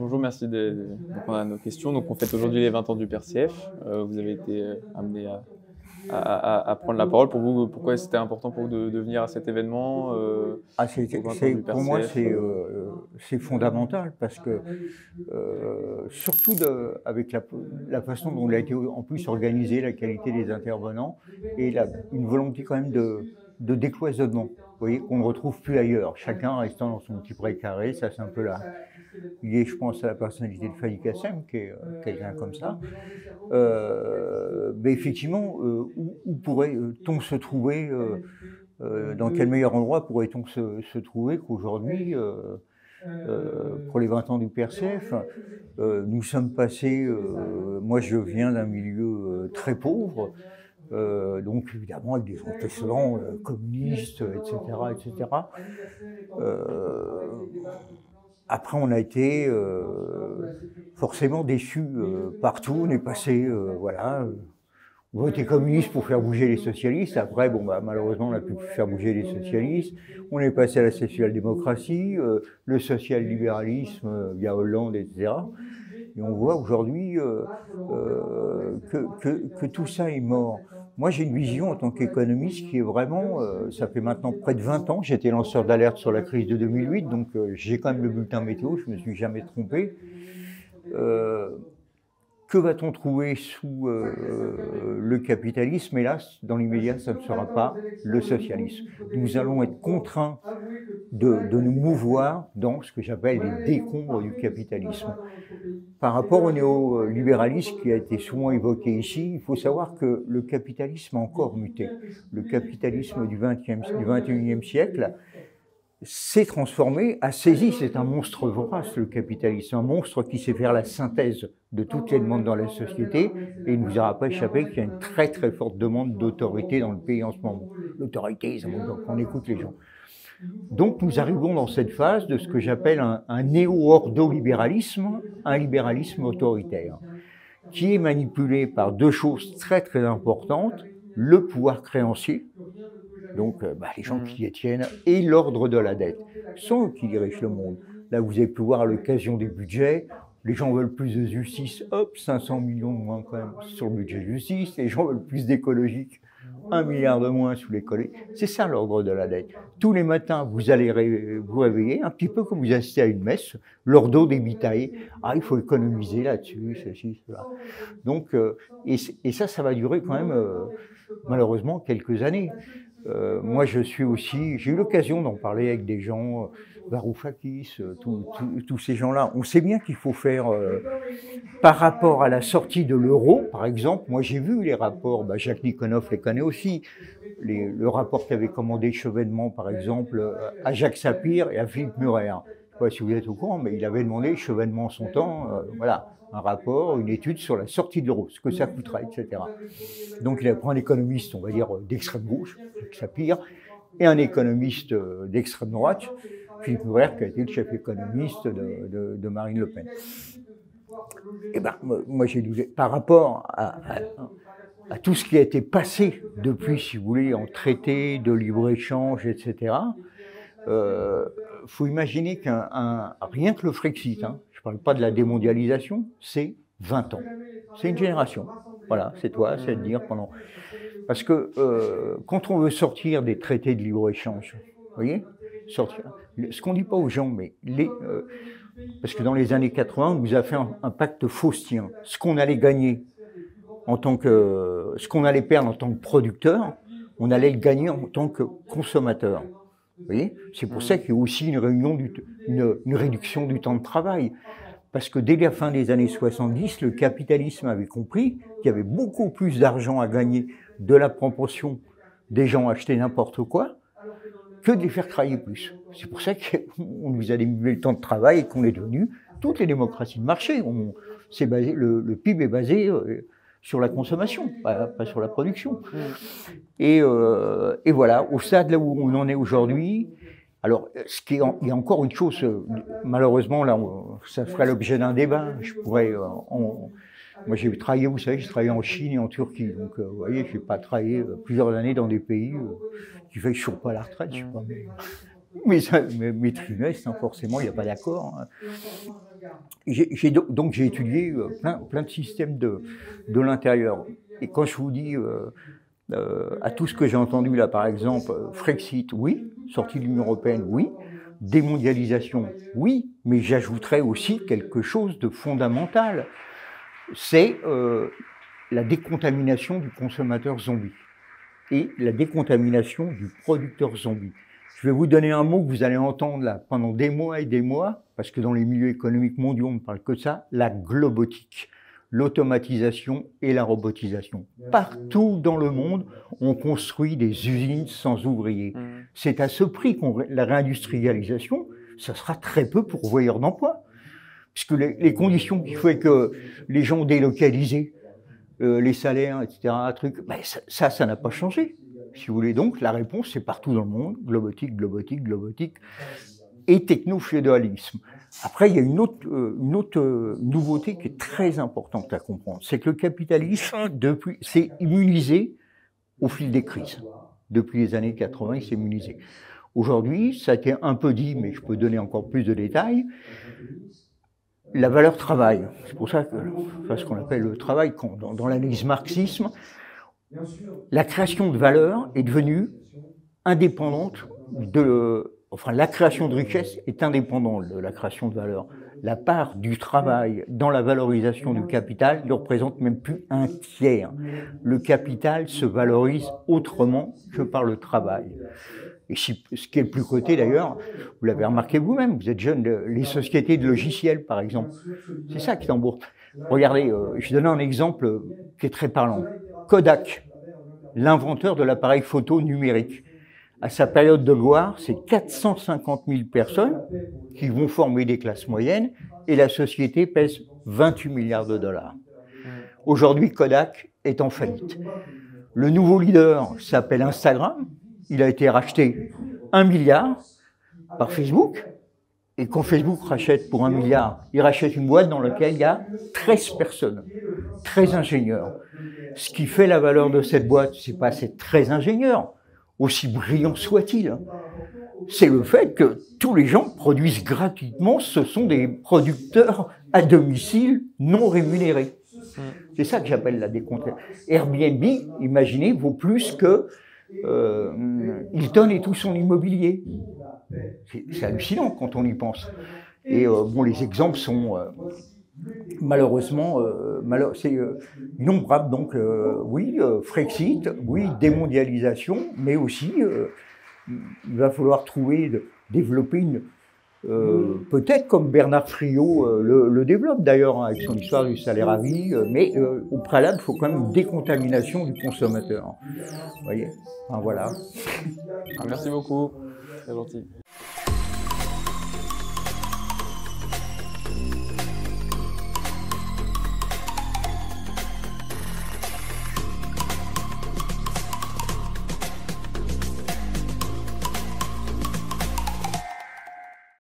bonjour, merci de répondre à nos questions. Donc, on fête aujourd'hui les 20 ans du PRCF. Vous avez été amené à prendre la parole. Pour vous, pourquoi c'était important pour vous de venir à cet événement aux 20 ans du Pour moi, PRCF c'est fondamental parce que, surtout avec la façon dont il a été en plus organisé, la qualité des intervenants et une volonté quand même de décloisonnement. Vous voyez, qu'on ne retrouve plus ailleurs. Chacun restant dans son petit précaré, ça c'est un peu lié, je pense, à la personnalité de Fanny Kassem, qui est quelqu'un comme ça. Mais effectivement, où pourrait-on se trouver dans quel meilleur endroit pourrait-on se trouver qu'aujourd'hui, pour les 20 ans du PRCF, nous sommes passés, moi je viens d'un milieu très pauvre, donc évidemment avec des antécédents communistes, etc. etc. Après, on a été forcément déçus partout. On est passé, voilà, on a été communiste pour faire bouger les socialistes. Après, bon, bah, malheureusement, on n'a plus pu faire bouger les socialistes. On est passé à la social-démocratie, le social-libéralisme via Hollande, etc. Et on voit aujourd'hui que tout ça est mort. Moi, j'ai une vision en tant qu'économiste qui est vraiment, ça fait maintenant près de 20 ans, j'étais lanceur d'alerte sur la crise de 2008, donc j'ai quand même le bulletin météo, je ne me suis jamais trompé. Que va-t-on trouver sous le capitalisme? Hélas, dans l'immédiat, ça ne sera pas le socialisme. Nous allons être contraints de nous mouvoir dans ce que j'appelle les décombres du capitalisme. Par rapport au néolibéralisme qui a été souvent évoqué ici, il faut savoir que le capitalisme a encore muté. Le capitalisme du XXIe siècle s'est transformé, a saisi, c'est un monstre vorace le capitalisme, un monstre qui sait faire la synthèse de toutes les demandes dans la société, et il ne vous aura pas échappé qu'il y a une très très forte demande d'autorité dans le pays en ce moment. L'autorité, on écoute les gens. Donc nous arrivons dans cette phase de ce que j'appelle un néo-ordolibéralisme, un libéralisme autoritaire, qui est manipulé par deux choses très très importantes, le pouvoir créancier, donc les gens qui détiennent, et l'ordre de la dette. Ce sont eux qui dirigent le monde. Là, vous avez pu voir à l'occasion des budgets, les gens veulent plus de justice, hop, 500 millions de moins quand même sur le budget de justice, les gens veulent plus d'écologique, 1 milliard de moins sous les collègues. C'est ça l'ordre de la dette. Tous les matins, vous allez vous réveiller, un petit peu comme vous assistez à une messe, l'ordo debitae. Ah, il faut économiser là-dessus, ceci, cela. Donc, et ça va durer quand même, malheureusement, quelques années. Moi, j'ai eu l'occasion d'en parler avec des gens, Varoufakis, tous ces gens-là. On sait bien qu'il faut faire, par rapport à la sortie de l'euro, par exemple, moi j'ai vu les rapports, Jacques Nikonov les connaît aussi, le rapport qu'avait commandé Chevènement, par exemple, à Jacques Sapir et à Philippe Murer. Je ne sais pas si vous êtes au courant, mais il avait demandé, Chevènement en son temps, voilà, un rapport, une étude sur la sortie de l'euro, ce que ça coûterait, etc. Donc il a pris un économiste, on va dire, d'extrême gauche, Jacques Sapir, et un économiste d'extrême droite, Philippe Murer, qui a été le chef économiste de Marine Le Pen. Et moi j'ai dit, par rapport à tout ce qui a été passé depuis, si vous voulez, en traité de libre-échange, etc., faut imaginer rien que le Frexit, je ne parle pas de la démondialisation, c'est 20 ans. C'est une génération. Voilà, c'est toi, c'est de dire pendant... Parce que quand on veut sortir des traités de libre-échange, vous voyez, ce qu'on ne dit pas aux gens, mais parce que dans les années 80, on nous a fait un pacte faustien. Ce qu'on allait gagner ce qu'on allait perdre en tant que producteur, on allait le gagner en tant que consommateur. Vous voyez, c'est pour ça qu'il y a aussi une réduction du temps de travail. Parce que dès la fin des années 70, le capitalisme avait compris qu'il y avait beaucoup plus d'argent à gagner de la proportion des gens achetaient n'importe quoi que de les faire travailler plus. C'est pour ça qu'on nous a diminué le temps de travail et qu'on est devenu toutes les démocraties de marché. Le PIB est basé sur la consommation, pas sur la production. Et voilà, au stade là où on en est aujourd'hui. Alors, il y a encore une chose, malheureusement, là, ça ferait l'objet d'un débat. Moi, j'ai travaillé, vous savez, j'ai travaillé en Chine et en Turquie. Donc, vous voyez, je n'ai pas travaillé plusieurs années dans des pays qui fait que je ne suis pas à la retraite. Je sais pas, mes trimestres, hein, forcément, il n'y a pas d'accord. Hein. Donc j'ai étudié plein de systèmes de l'intérieur. Et quand je vous dis à tout ce que j'ai entendu là, par exemple, Frexit, oui, sortie de l'Union européenne, oui, démondialisation, oui, mais j'ajouterais aussi quelque chose de fondamental, c'est la décontamination du consommateur zombie et la décontamination du producteur zombie. Je vais vous donner un mot que vous allez entendre là pendant des mois et des mois, parce que dans les milieux économiques mondiaux, on ne parle que de ça, la globotique, l'automatisation et la robotisation. Partout dans le monde, on construit des usines sans ouvriers. C'est à ce prix la réindustrialisation, ça sera très peu pourvoyeur d'emplois, puisque les conditions qui font que les gens délocalisés, les salaires, etc., ben ça n'a pas changé. Si vous voulez, donc, la réponse, c'est partout dans le monde, globotique, globotique, globotique, et techno-féodalisme. Après, il y a une autre nouveauté qui est très importante à comprendre, c'est que le capitalisme, s'est immunisé au fil des crises. Depuis les années 80, il s'est immunisé. Aujourd'hui, ça a été un peu dit, mais je peux donner encore plus de détails, la valeur travail. C'est pour ça que, enfin, ce qu'on appelle le travail, dans l'analyse marxisme, la création de valeur est devenue indépendante enfin, la création de richesse est indépendante de la création de valeur. La part du travail dans la valorisation du capital ne représente même plus un tiers. Le capital se valorise autrement que par le travail. Et ce qui est le plus coté d'ailleurs, vous l'avez remarqué vous-même, vous êtes jeune, les sociétés de logiciels par exemple, c'est ça qui est en bourse. Regardez, je vais donner un exemple qui est très parlant. Kodak, l'inventeur de l'appareil photo numérique. À sa période de gloire, c'est 450 000 personnes qui vont former des classes moyennes et la société pèse 28 milliards de dollars. Aujourd'hui, Kodak est en faillite. Le nouveau leader s'appelle Instagram. Il a été racheté 1 milliard par Facebook. Et quand Facebook rachète pour 1 milliard, il rachète une boîte dans laquelle il y a 13 personnes, 13 ingénieurs. Ce qui fait la valeur de cette boîte, c'est pas ces 13 ingénieurs, aussi brillants soient-ils. C'est le fait que tous les gens produisent gratuitement, ce sont des producteurs à domicile non rémunérés. C'est ça que j'appelle la décontamination. Airbnb, imaginez, vaut plus que Hilton et tout son immobilier. C'est hallucinant quand on y pense. Et bon, les exemples sont malheureusement innombrables. Donc oui, Frexit, oui, démondialisation, mais aussi il va falloir développer une peut-être comme Bernard Friot le développe d'ailleurs, hein, avec son histoire du salaire à vie, mais au préalable, il faut quand même une décontamination du consommateur. Vous voyez, enfin, voilà. Merci beaucoup, c'est gentil.